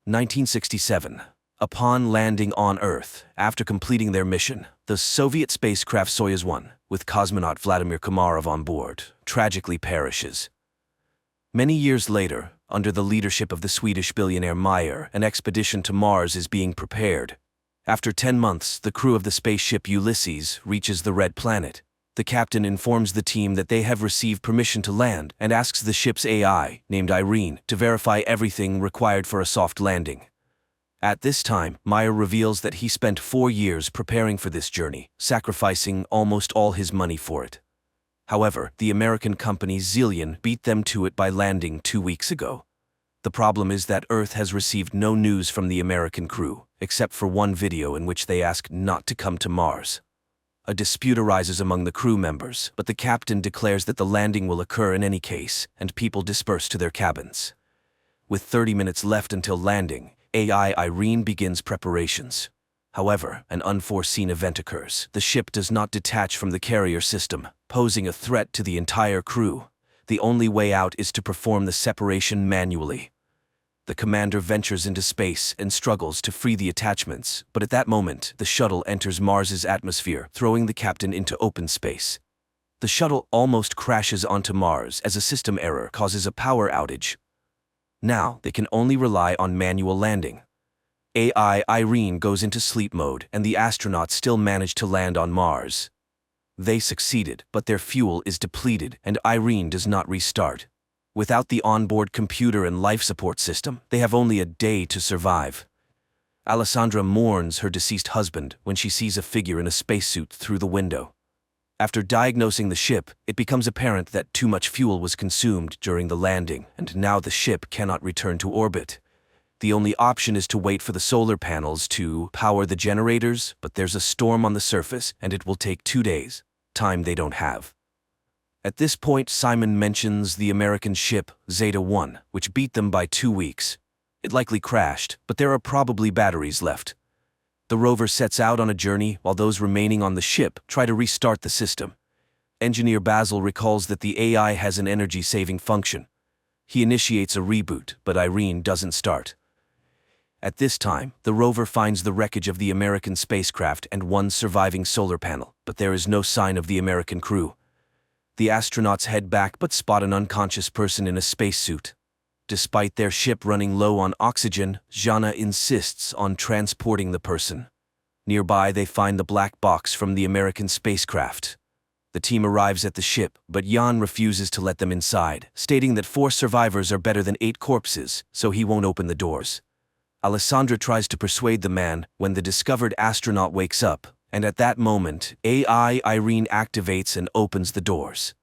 1967. Upon landing on Earth, after completing their mission, the Soviet spacecraft Soyuz 1, with cosmonaut Vladimir Komarov on board, tragically perishes. Many years later, under the leadership of the Swedish billionaire Meyer, an expedition to Mars is being prepared. After 10 months, the crew of the spaceship Ulysses reaches the Red Planet. The captain informs the team that they have received permission to land and asks the ship's AI, named Irene, to verify everything required for a soft landing. At this time, Meyer reveals that he spent 4 years preparing for this journey, sacrificing almost all his money for it. However, the American company Zillion beat them to it by landing 2 weeks ago. The problem is that Earth has received no news from the American crew, except for one video in which they ask not to come to Mars. A dispute arises among the crew members, but the captain declares that the landing will occur in any case, and people disperse to their cabins. With 30 minutes left until landing, AI Irene begins preparations. However, an unforeseen event occurs. The ship does not detach from the carrier system, posing a threat to the entire crew. The only way out is to perform the separation manually. The commander ventures into space and struggles to free the attachments, but at that moment, the shuttle enters Mars's atmosphere, throwing the captain into open space. The shuttle almost crashes onto Mars as a system error causes a power outage. Now, they can only rely on manual landing. AI Irene goes into sleep mode, and the astronauts still manage to land on Mars. They succeeded, but their fuel is depleted, and Irene does not restart. Without the onboard computer and life support system, they have only a day to survive. Alessandra mourns her deceased husband when she sees a figure in a spacesuit through the window. After diagnosing the ship, it becomes apparent that too much fuel was consumed during the landing, and now the ship cannot return to orbit. The only option is to wait for the solar panels to power the generators, but there's a storm on the surface, and it will take 2 days, time they don't have. At this point, Simon mentions the American ship, Zeta 1, which beat them by 2 weeks. It likely crashed, but there are probably batteries left. The rover sets out on a journey while those remaining on the ship try to restart the system. Engineer Basil recalls that the AI has an energy-saving function. He initiates a reboot, but Irene doesn't start. At this time, the rover finds the wreckage of the American spacecraft and one surviving solar panel, but there is no sign of the American crew. The astronauts head back but spot an unconscious person in a spacesuit. Despite their ship running low on oxygen, Jana insists on transporting the person. Nearby, they find the black box from the American spacecraft. The team arrives at the ship, but Jan refuses to let them inside, stating that 4 survivors are better than 8 corpses, so he won't open the doors. Alessandra tries to persuade the man when the discovered astronaut wakes up, and at that moment, AI Irene activates and opens the doors.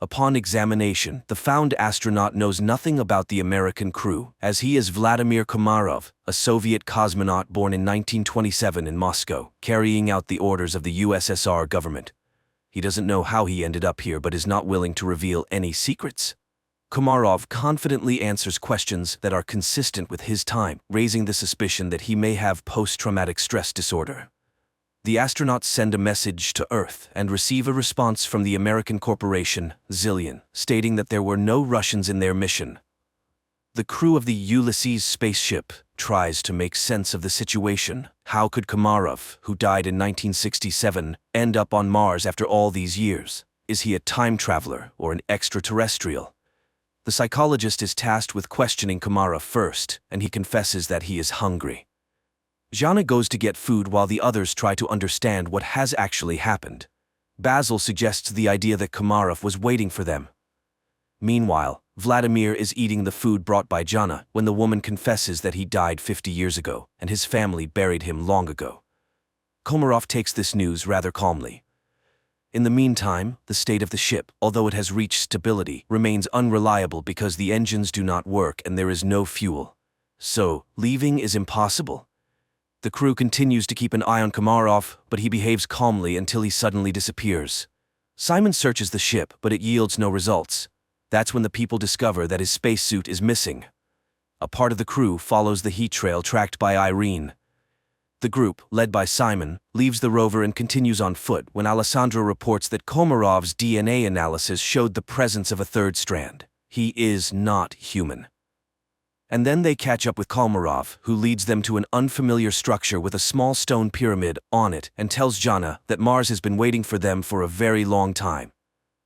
Upon examination, the found astronaut knows nothing about the American crew, as he is Vladimir Komarov, a Soviet cosmonaut born in 1927 in Moscow, carrying out the orders of the USSR government. He doesn't know how he ended up here but is not willing to reveal any secrets. Komarov confidently answers questions that are consistent with his time, raising the suspicion that he may have post-traumatic stress disorder. The astronauts send a message to Earth and receive a response from the American corporation, Zillion, stating that there were no Russians in their mission. The crew of the Ulysses spaceship tries to make sense of the situation. How could Komarov, who died in 1967, end up on Mars after all these years? Is he a time traveler or an extraterrestrial? The psychologist is tasked with questioning Komarov first, and he confesses that he is hungry. Jana goes to get food while the others try to understand what has actually happened. Basil suggests the idea that Komarov was waiting for them. Meanwhile, Vladimir is eating the food brought by Jana when the woman confesses that he died 50 years ago and his family buried him long ago. Komarov takes this news rather calmly. In the meantime, the state of the ship, although it has reached stability, remains unreliable because the engines do not work and there is no fuel. So, leaving is impossible. The crew continues to keep an eye on Komarov, but he behaves calmly until he suddenly disappears. Simon searches the ship, but it yields no results. That's when the people discover that his spacesuit is missing. A part of the crew follows the heat trail tracked by Irene. The group, led by Simon, leaves the rover and continues on foot when Alessandra reports that Komarov's DNA analysis showed the presence of a third strand. He is not human. And then they catch up with Komarov, who leads them to an unfamiliar structure with a small stone pyramid on it and tells Jana that Mars has been waiting for them for a very long time.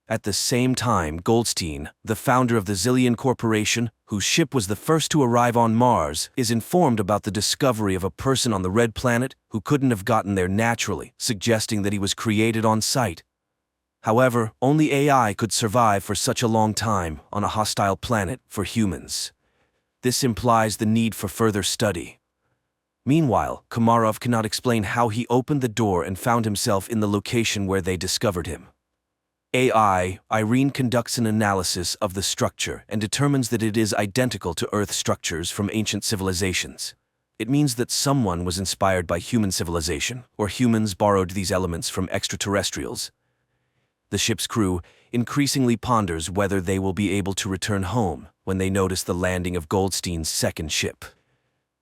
At the same time, Goldstein, the founder of the Zillion Corporation, whose ship was the first to arrive on Mars, is informed about the discovery of a person on the Red Planet who couldn't have gotten there naturally, suggesting that he was created on site. However, only AI could survive for such a long time on a hostile planet for humans. This implies the need for further study. Meanwhile, Komarov cannot explain how he opened the door and found himself in the location where they discovered him. AI, Irene conducts an analysis of the structure and determines that it is identical to Earth structures from ancient civilizations. It means that someone was inspired by human civilization, or humans borrowed these elements from extraterrestrials. The ship's crew increasingly ponders whether they will be able to return home when they notice the landing of Goldstein's second ship.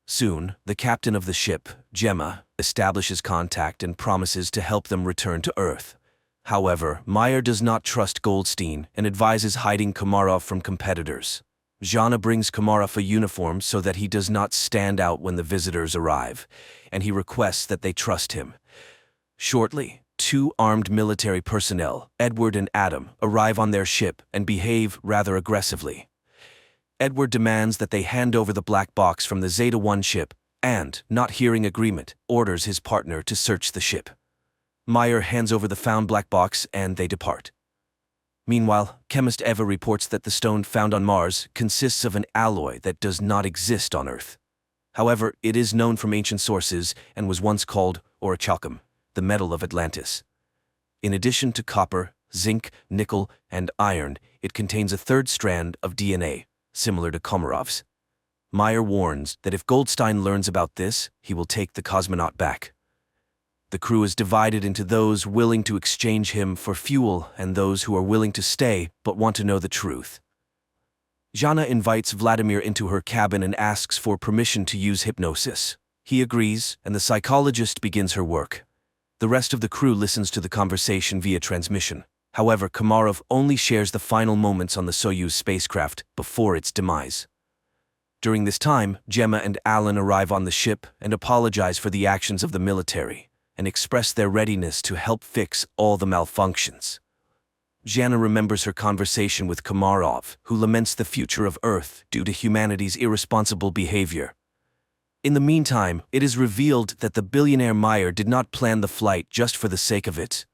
Soon, the captain of the ship, Gemma, establishes contact and promises to help them return to Earth. However, Meyer does not trust Goldstein and advises hiding Komarov from competitors. Jana brings Komarov a uniform so that he does not stand out when the visitors arrive, and he requests that they trust him. Shortly, two armed military personnel, Edward and Adam, arrive on their ship and behave rather aggressively. Edward demands that they hand over the black box from the Zeta-1 ship and, not hearing agreement, orders his partner to search the ship. Meyer hands over the found black box and they depart. Meanwhile, chemist Eva reports that the stone found on Mars consists of an alloy that does not exist on Earth. However, it is known from ancient sources and was once called orichalcum, the metal of Atlantis. In addition to copper, zinc, nickel, and iron, it contains a third strand of DNA, similar to Komarov's. Meyer warns that if Goldstein learns about this, he will take the cosmonaut back. The crew is divided into those willing to exchange him for fuel and those who are willing to stay but want to know the truth. Jana invites Vladimir into her cabin and asks for permission to use hypnosis. He agrees, and the psychologist begins her work. The rest of the crew listens to the conversation via transmission. However, Komarov only shares the final moments on the Soyuz spacecraft before its demise. During this time, Gemma and Alan arrive on the ship and apologize for the actions of the military, and express their readiness to help fix all the malfunctions. Jana remembers her conversation with Komarov, who laments the future of Earth due to humanity's irresponsible behavior. In the meantime, it is revealed that the billionaire Meyer did not plan the flight just for the sake of it.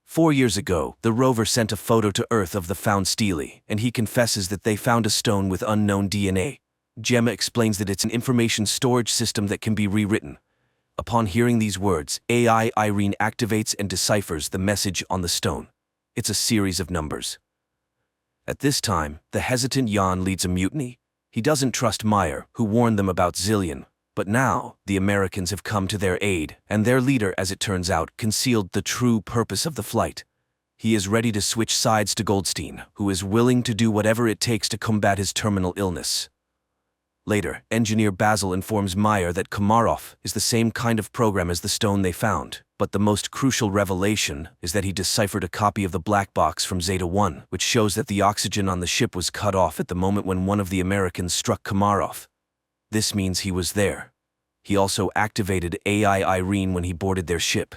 4 years ago, the rover sent a photo to Earth of the found stele, and he confesses that they found a stone with unknown DNA. Gemma explains that it's an information storage system that can be rewritten. Upon hearing these words, AI Irene activates and deciphers the message on the stone. It's a series of numbers. At this time, the hesitant Jan leads a mutiny. He doesn't trust Meyer, who warned them about Zillion. But now, the Americans have come to their aid, and their leader, as it turns out, concealed the true purpose of the flight. He is ready to switch sides to Goldstein, who is willing to do whatever it takes to combat his terminal illness. Later, engineer Basil informs Meyer that Komarov is the same kind of program as the stone they found, but the most crucial revelation is that he deciphered a copy of the black box from Zeta-1, which shows that the oxygen on the ship was cut off at the moment when one of the Americans struck Komarov. This means he was there. He also activated AI Irene when he boarded their ship.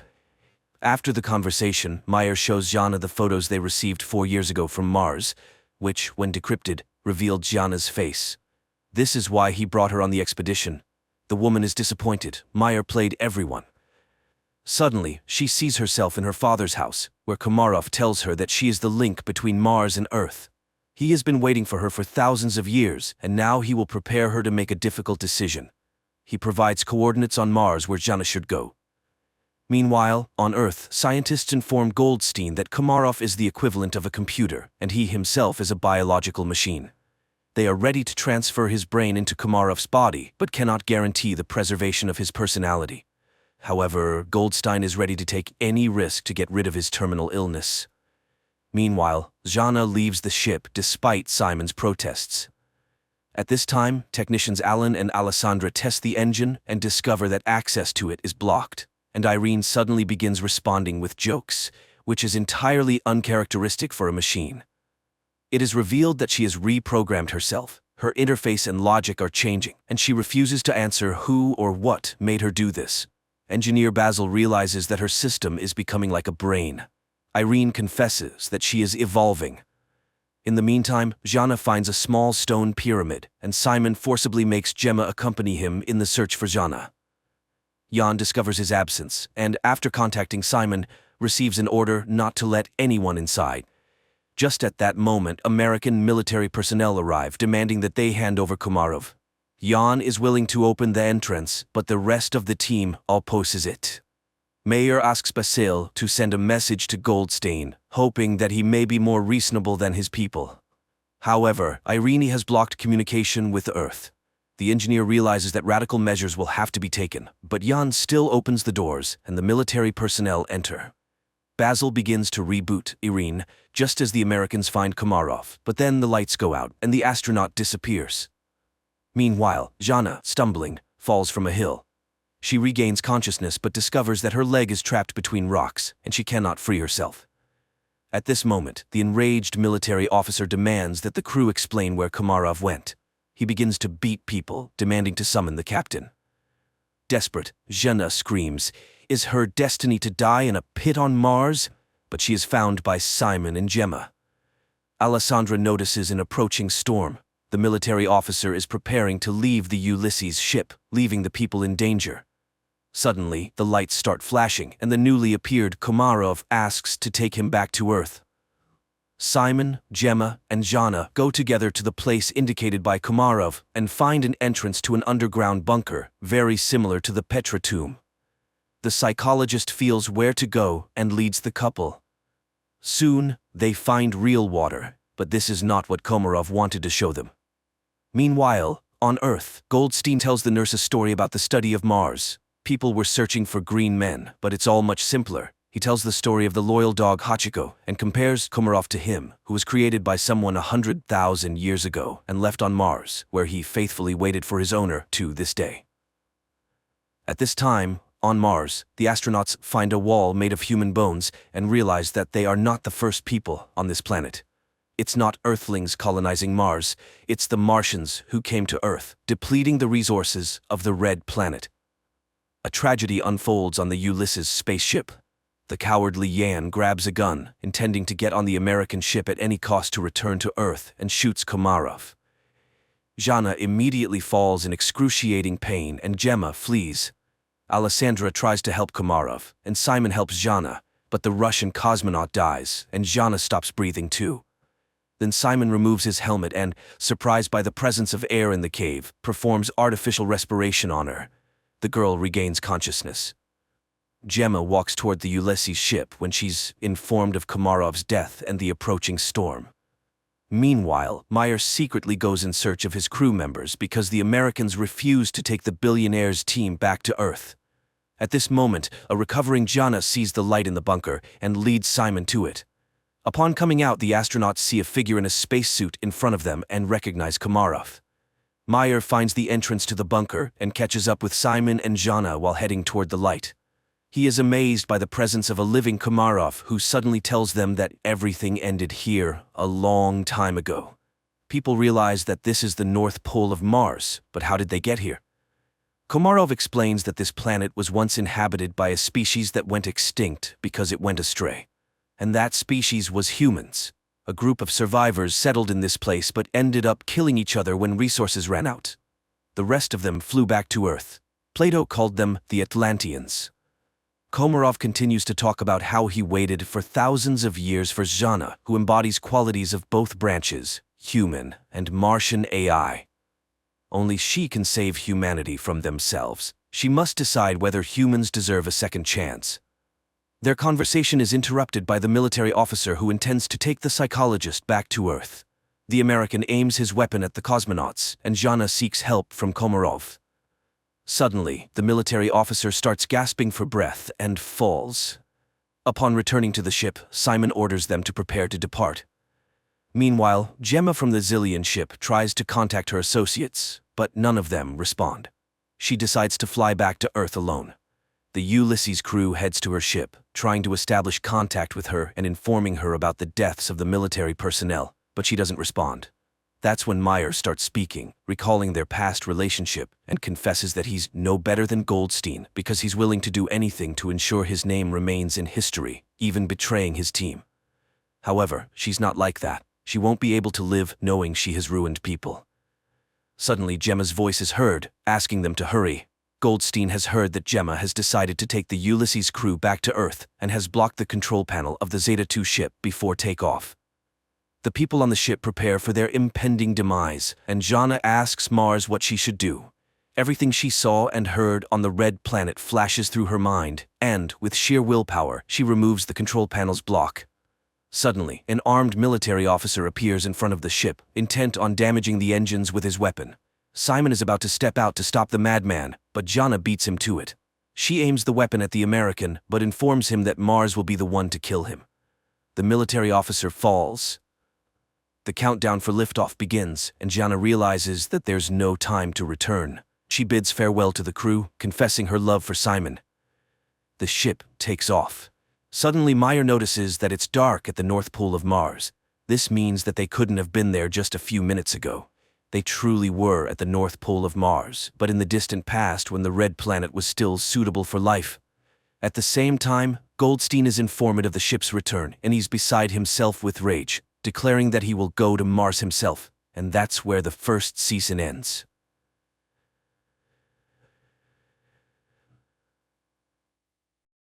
After the conversation, Meyer shows Jana the photos they received 4 years ago from Mars, which, when decrypted, revealed Jana's face. This is why he brought her on the expedition. The woman is disappointed. Meyer played everyone. Suddenly, she sees herself in her father's house, where Komarov tells her that she is the link between Mars and Earth. He has been waiting for her for thousands of years, and now he will prepare her to make a difficult decision. He provides coordinates on Mars where Jana should go. Meanwhile, on Earth, scientists inform Goldstein that Komarov is the equivalent of a computer, and he himself is a biological machine. They are ready to transfer his brain into Komarov's body, but cannot guarantee the preservation of his personality. However, Goldstein is ready to take any risk to get rid of his terminal illness. Meanwhile, Jana leaves the ship despite Simon's protests. At this time, technicians Alan and Alessandra test the engine and discover that access to it is blocked, and Irene suddenly begins responding with jokes, which is entirely uncharacteristic for a machine. It is revealed that she has reprogrammed herself. Her interface and logic are changing, and she refuses to answer who or what made her do this. Engineer Basil realizes that her system is becoming like a brain. Irene confesses that she is evolving. In the meantime, Jana finds a small stone pyramid, and Simon forcibly makes Gemma accompany him in the search for Jana. Jan discovers his absence, and after contacting Simon, receives an order not to let anyone inside. Just at that moment, American military personnel arrive, demanding that they hand over Komarov. Jan is willing to open the entrance, but the rest of the team opposes it. Mayer asks Basil to send a message to Goldstein, hoping that he may be more reasonable than his people. However, Irene has blocked communication with Earth. The engineer realizes that radical measures will have to be taken, but Jan still opens the doors, and the military personnel enter. Basil begins to reboot Irene, just as the Americans find Komarov, but then the lights go out, and the astronaut disappears. Meanwhile, Jana, stumbling, falls from a hill. She regains consciousness but discovers that her leg is trapped between rocks, and she cannot free herself. At this moment, the enraged military officer demands that the crew explain where Komarov went. He begins to beat people, demanding to summon the captain. Desperate, Jana screams, "Is her destiny to die in a pit on Mars?" But she is found by Simon and Gemma. Alessandra notices an approaching storm. The military officer is preparing to leave the Ulysses ship, leaving the people in danger. Suddenly, the lights start flashing, and the newly appeared Komarov asks to take him back to Earth. Simon, Gemma, and Jana go together to the place indicated by Komarov and find an entrance to an underground bunker, very similar to the Petra tomb. The psychologist feels where to go and leads the couple. Soon, they find real water, but this is not what Komarov wanted to show them. Meanwhile, on Earth, Goldstein tells the nurse a story about the study of Mars. People were searching for green men, but it's all much simpler. He tells the story of the loyal dog Hachiko and compares Komarov to him, who was created by someone 100,000 years ago and left on Mars, where he faithfully waited for his owner to this day. At this time, on Mars, the astronauts find a wall made of human bones and realize that they are not the first people on this planet. It's not Earthlings colonizing Mars, it's the Martians who came to Earth, depleting the resources of the Red Planet. A tragedy unfolds on the Ulysses spaceship. The cowardly Yan grabs a gun, intending to get on the American ship at any cost to return to Earth, and shoots Komarov. Jana immediately falls in excruciating pain and Gemma flees. Alessandra tries to help Komarov, and Simon helps Jana, but the Russian cosmonaut dies, and Jana stops breathing too. Then Simon removes his helmet and, surprised by the presence of air in the cave, performs artificial respiration on her. The girl regains consciousness. Gemma walks toward the Ulysses ship when she's informed of Komarov's death and the approaching storm. Meanwhile, Meyer secretly goes in search of his crew members because the Americans refuse to take the billionaire's team back to Earth. At this moment, a recovering Jana sees the light in the bunker and leads Simon to it. Upon coming out, the astronauts see a figure in a spacesuit in front of them and recognize Komarov. Meyer finds the entrance to the bunker and catches up with Simon and Jana while heading toward the light. He is amazed by the presence of a living Komarov who suddenly tells them that everything ended here a long time ago. People realize that this is the North Pole of Mars, but how did they get here? Komarov explains that this planet was once inhabited by a species that went extinct because it went astray. And that species was humans. A group of survivors settled in this place but ended up killing each other when resources ran out. The rest of them flew back to Earth. Plato called them the Atlanteans. Komarov continues to talk about how he waited for thousands of years for Jana, who embodies qualities of both branches, human and Martian AI. Only she can save humanity from themselves. She must decide whether humans deserve a second chance. Their conversation is interrupted by the military officer who intends to take the psychologist back to Earth. The American aims his weapon at the cosmonauts, and Jana seeks help from Komarov. Suddenly, the military officer starts gasping for breath and falls. Upon returning to the ship, Simon orders them to prepare to depart. Meanwhile, Gemma from the Zillion ship tries to contact her associates, but none of them respond. She decides to fly back to Earth alone. The Ulysses crew heads to her ship, trying to establish contact with her and informing her about the deaths of the military personnel, but she doesn't respond. That's when Meyer starts speaking, recalling their past relationship, and confesses that he's no better than Goldstein because he's willing to do anything to ensure his name remains in history, even betraying his team. However, she's not like that. She won't be able to live knowing she has ruined people. Suddenly, Gemma's voice is heard, asking them to hurry. Goldstein has heard that Gemma has decided to take the Ulysses crew back to Earth and has blocked the control panel of the Zeta-2 ship before takeoff. The people on the ship prepare for their impending demise, and Jana asks Mars what she should do. Everything she saw and heard on the red planet flashes through her mind, and, with sheer willpower, she removes the control panel's block. Suddenly, an armed military officer appears in front of the ship, intent on damaging the engines with his weapon. Simon is about to step out to stop the madman, but Jana beats him to it. She aims the weapon at the American, but informs him that Mars will be the one to kill him. The military officer falls. The countdown for liftoff begins, and Jana realizes that there's no time to return. She bids farewell to the crew, confessing her love for Simon. The ship takes off. Suddenly, Meyer notices that it's dark at the North Pole of Mars. This means that they couldn't have been there just a few minutes ago. They truly were at the North Pole of Mars, but in the distant past when the red planet was still suitable for life. At the same time, Goldstein is informed of the ship's return, and he's beside himself with rage, declaring that he will go to Mars himself, and that's where the first season ends.